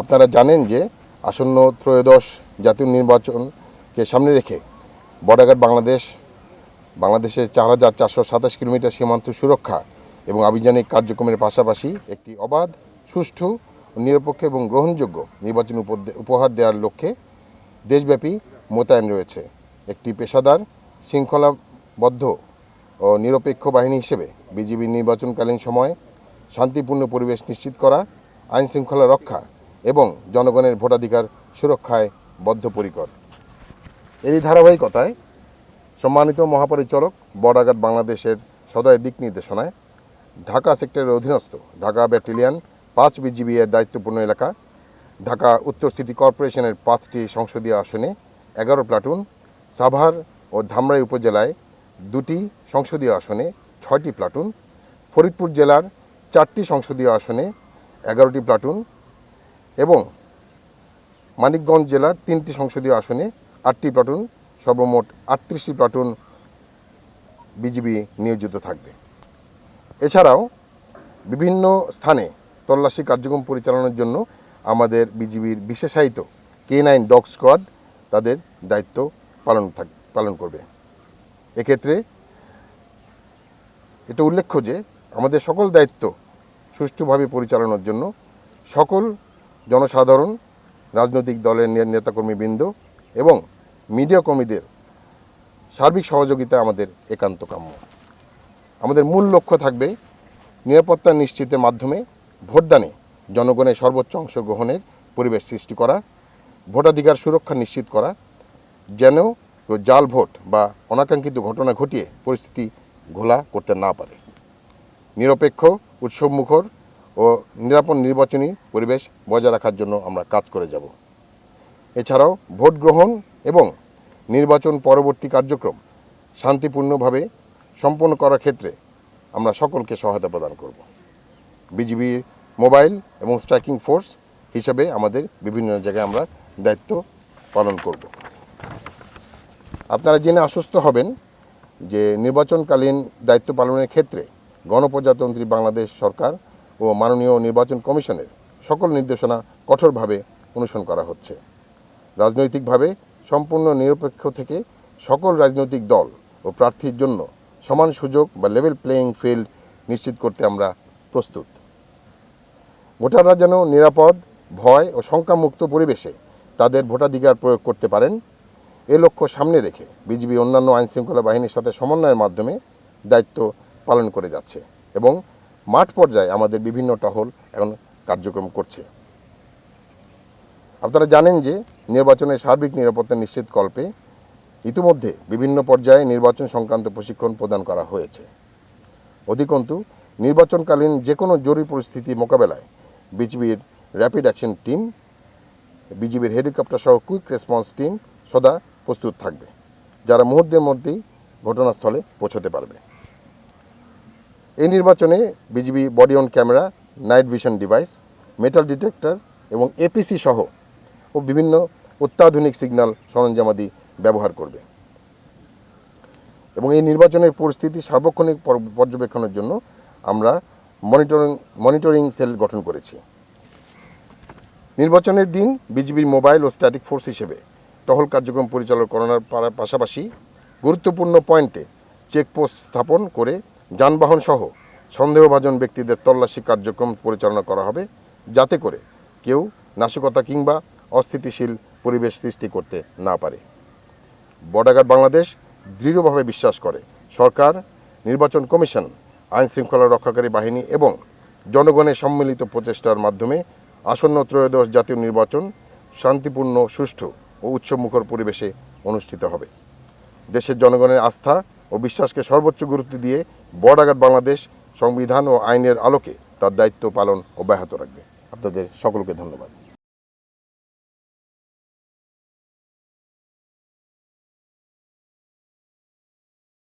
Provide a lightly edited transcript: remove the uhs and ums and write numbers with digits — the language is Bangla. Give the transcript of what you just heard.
আপনারা জানেন যে আসন্ন ত্রয়োদশ জাতীয় নির্বাচনকে সামনে রেখে বর্ডার বাংলাদেশের ৪,৪২৭ কিলোমিটার সীমান্ত সুরক্ষা এবং আভিযানিক কার্যক্রমের পাশাপাশি একটি অবাধ, সুষ্ঠু, নিরপেক্ষ এবং গ্রহণযোগ্য নির্বাচন উপহার দেওয়ার লক্ষ্যে দেশব্যাপী মোতায়েন রয়েছে। একটি পেশাদার, শৃঙ্খলাবদ্ধ ও নিরপেক্ষ বাহিনী হিসেবে বিজিবি নির্বাচনকালীন সময়ে শান্তিপূর্ণ পরিবেশ নিশ্চিত করা, আইনশৃঙ্খলা রক্ষা এবং জনগণের ভোটাধিকার সুরক্ষায় বদ্ধপরিকর। এরই ধারাবাহিকতায় সম্মানিত মহাপরিচালক বর্ডার বাংলাদেশের সদয় দিক নির্দেশনায় ঢাকা সেক্টরের অধীনস্থ ঢাকা ব্যাটালিয়ন ৫ বিজিবি এর দায়িত্বপূর্ণ এলাকা, ঢাকা উত্তর সিটি কর্পোরেশনের ৫টি সংসদীয় আসনে ১১ প্লাটুন, সাভার ও ধামরাই উপজেলায় ২টি সংসদীয় আসনে ৬টি প্লাটুন, ফরিদপুর জেলার ৪টি সংসদীয় আসনে ১১টি প্লাটুন এবং মানিকগঞ্জ জেলার 3টি সংসদীয় আসনে 8টি প্লাটুন, সর্বমোট 38টি প্লাটুন বিজিবি নিয়োজিত থাকবে। এছাড়াও বিভিন্ন স্থানে তল্লাশি কার্যক্রম পরিচালনার জন্য আমাদের বিজিবির বিশেষায়িত K9 ডগ স্কোয়াড তাদের দায়িত্ব পালন করবে। এক্ষেত্রে এটা উল্লেখ্য যে আমাদের সকল দায়িত্ব সুষ্ঠুভাবে পরিচালনার জন্য সকল জনসাধারণ, রাজনৈতিক দলের নেতাকর্মীবৃন্দ এবং মিডিয়া কর্মীদের সার্বিক সহযোগিতা আমাদের একান্ত কাম্য। আমাদের মূল লক্ষ্য থাকবে নিরাপত্তা নিশ্চিতের মাধ্যমে ভোটদানে জনগণের সর্বোচ্চ অংশগ্রহণের পরিবেশ সৃষ্টি করা, ভোটাধিকার সুরক্ষা নিশ্চিত করা, যেন কেউ জাল ভোট বা অনাকাঙ্ক্ষিত ঘটনা ঘটিয়ে পরিস্থিতি ঘোলা করতে না পারে। নিরপেক্ষ, উৎসবমুখর ও নিরাপদ নির্বাচনী পরিবেশ বজায় রাখার জন্য আমরা কাজ করে যাব। এছাড়াও ভোট গ্রহণ এবং নির্বাচন পরবর্তী কার্যক্রম শান্তিপূর্ণভাবে সম্পন্ন করার ক্ষেত্রে আমরা সকলকে সহায়তা প্রদান করব। বিজিবি মোবাইল এবং স্ট্রাইকিং ফোর্স হিসেবে আমাদের বিভিন্ন জায়গায় আমরা দায়িত্ব পালন করব। আপনারা জেনে আশ্বস্ত হবেন যে নির্বাচনকালীন দায়িত্ব পালনের ক্ষেত্রে গণপ্রজাতন্ত্রী বাংলাদেশ সরকার ও মাননীয় নির্বাচন কমিশনের সকল নির্দেশনা কঠোরভাবে অনুসরণ করা হচ্ছে। রাজনৈতিকভাবে সম্পূর্ণ নিরপেক্ষ থেকে সকল রাজনৈতিক দল ও প্রার্থীর জন্য সমান সুযোগ বা লেভেল প্লেয়িং ফিল্ড নিশ্চিত করতে আমরা প্রস্তুত। ভোটাররা যেন নিরাপদ, ভয় ও শঙ্কামুক্ত পরিবেশে তাদের ভোটাধিকার প্রয়োগ করতে পারেন, এ লক্ষ্য সামনে রেখে বিজিবি অন্যান্য আইনশৃঙ্খলা বাহিনীর সাথে সমন্বয়ের মাধ্যমে দায়িত্ব পালন করে যাচ্ছে এবং মাঠ পর্যায়ে আমাদের বিভিন্ন টহল এখন কার্যক্রম করছে। আপনারা জানেন যে নির্বাচনের সার্বিক নিরাপত্তা নিশ্চিতকল্পে ইতিমধ্যে বিভিন্ন পর্যায়ে নির্বাচন সংক্রান্ত প্রশিক্ষণ প্রদান করা হয়েছে। অধিকন্তু নির্বাচনকালীন যে কোনো জরুরি পরিস্থিতি মোকাবেলায় বিজিবির র্যাপিড অ্যাকশন টিম, বিজিবির হেলিকপ্টার সহ কুইক রেসপন্স টিম সদা প্রস্তুত থাকবে, যারা মুহূর্তের মধ্যেই ঘটনাস্থলে পৌঁছতে পারবে। এই নির্বাচনে BGB body on camera, night vision device, metal detector এবং এপিসি সহ ও বিভিন্ন অত্যাধুনিক সিগন্যাল সরঞ্জামাদি ব্যবহার করবে এবং এই নির্বাচনের পরিস্থিতি সার্বক্ষণিক পর্যবেক্ষণের জন্য আমরা মনিটরিং সেল গঠন করেছি। নির্বাচনের দিন বিজিবির মোবাইল ও স্ট্যাটিক ফোর্স হিসেবে টহল কার্যক্রম পরিচালনা করার পাশাপাশি গুরুত্বপূর্ণ পয়েন্টে চেকপোস্ট স্থাপন করে যানবাহন সহ সন্দেহভাজন ব্যক্তিদের তল্লাশি কার্যক্রম পরিচালনা করা হবে, যাতে করে কেউ নাশকতা কিংবা অস্থিতিশীল পরিবেশ সৃষ্টি করতে না পারে। বর্ডার বাংলাদেশ দৃঢ়ভাবে বিশ্বাস করে সরকার, নির্বাচন কমিশন, আইনশৃঙ্খলা রক্ষাকারী বাহিনী এবং জনগণের সম্মিলিত প্রচেষ্টার মাধ্যমে আসন্ন ত্রয়োদশ জাতীয় নির্বাচন শান্তিপূর্ণ, সুষ্ঠু ও উৎসবমুখর পরিবেশে অনুষ্ঠিত হবে। দেশের জনগণের আস্থা ও বিশ্বাসকে সর্বোচ্চ গুরুত্ব দিয়ে বর্ডার বাংলাদেশ সংবিধান ও আইনের আলোকে তার দায়িত্ব পালন অব্যাহত রাখবে। আপনাদের সকলকে ধন্যবাদ।